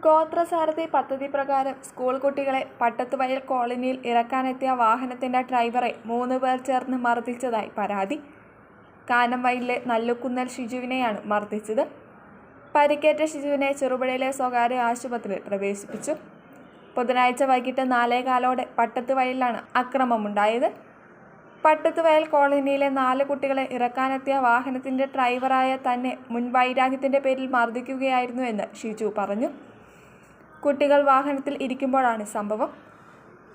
ഗോത്രസാരഥി പദ്ധതി പ്രകാരം സ്കൂൾ കുട്ടികളെ പട്ടത്തുവയൽ കോളനിയിൽ ഇറക്കാനെത്തിയ വാഹനത്തിന്റെ ഡ്രൈവറെ 3 പേർ ചേർന്ന് മർദ്ദിച്ചതായി പരാതി. കാനംവയലിലെ നല്ലുകുന്നൽ ഷിജുവിനെയാണ് മർദ്ദിച്ചത്. പരിക്കേറ്റ ഷിജുവിനെ ചെറുപുഴയിലെ സ്വകാര്യ ആശുപത്രിയിൽ പ്രവേശിപ്പിച്ചു. ബുധനാഴ്ച വൈകിട്ട് 4:15 പട്ടത്തുവയലിലാണ് അക്രമമുണ്ടായത്. പട്ടത്തുവയൽ കോളനിയിലെ 4 കുട്ടികളെ ഇറക്കാനെത്തിയ വാഹനത്തിന്റെ ഡ്രൈവറായ തന്നെ മുൻവൈരാഗ്യത്തിന്റെ പേരിൽ മർദ്ദിക്കുകയായിരുന്നുവെന്ന് ഷിജു പറഞ്ഞു. കുട്ടികൾ വാഹനത്തിൽ ഇരിക്കുമ്പോഴാണ് സംഭവം.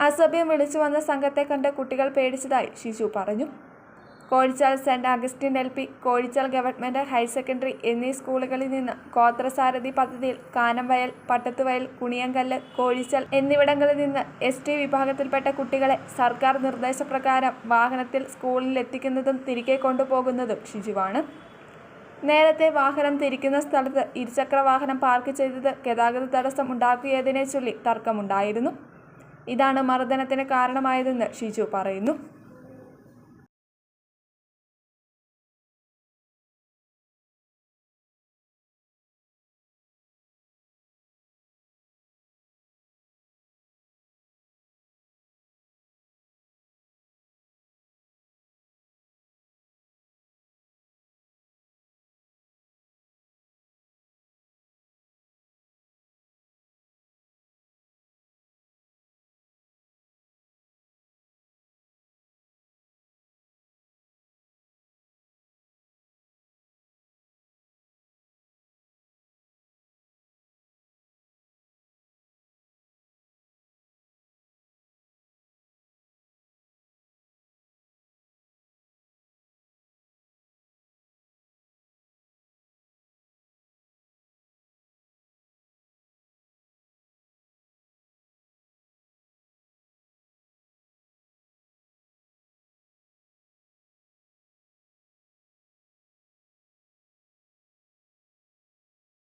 അസഭ്യം വിളിച്ചു വന്ന സംഘത്തെ കണ്ട് കുട്ടികൾ പേടിച്ചതായി ഷിജു പറഞ്ഞു. Kozhichal saint Augustine LP, Kozhichal government higher secondary എന്നീ സ്കൂളുകളിൽ നിന്ന് ഗോത്രസാരഥി പദ്ധതിയിൽ കാനംവയൽ, പട്ടത്തുവയൽ, കുണിയങ്കല്ല്, കോഴിച്ചാൽ എന്നിവിടങ്ങളിൽ നിന്ന് ST വിഭാഗത്തിൽപ്പെട്ട കുട്ടികളെ സർക്കാർ നിർദ്ദേശപ്രകാരം വാഹനത്തിൽ സ്കൂളിൽ എത്തിക്കുന്നതും തിരികെ കൊണ്ടുപോകുന്നതും ഷിജുവാണ്. നേരത്തെ വാഹനം തിരിക്കുന്ന സ്ഥലത്ത് ഇരുചക്ര വാഹനം പാർക്ക് ചെയ്തത് ഗതാഗത തടസ്സം ഉണ്ടാക്കിയതിനെ ചൊല്ലി തർക്കമുണ്ടായിരുന്നു. ഇതാണ് മർദ്ദനത്തിന് കാരണമായതെന്ന് ഷിജു പറയുന്നു.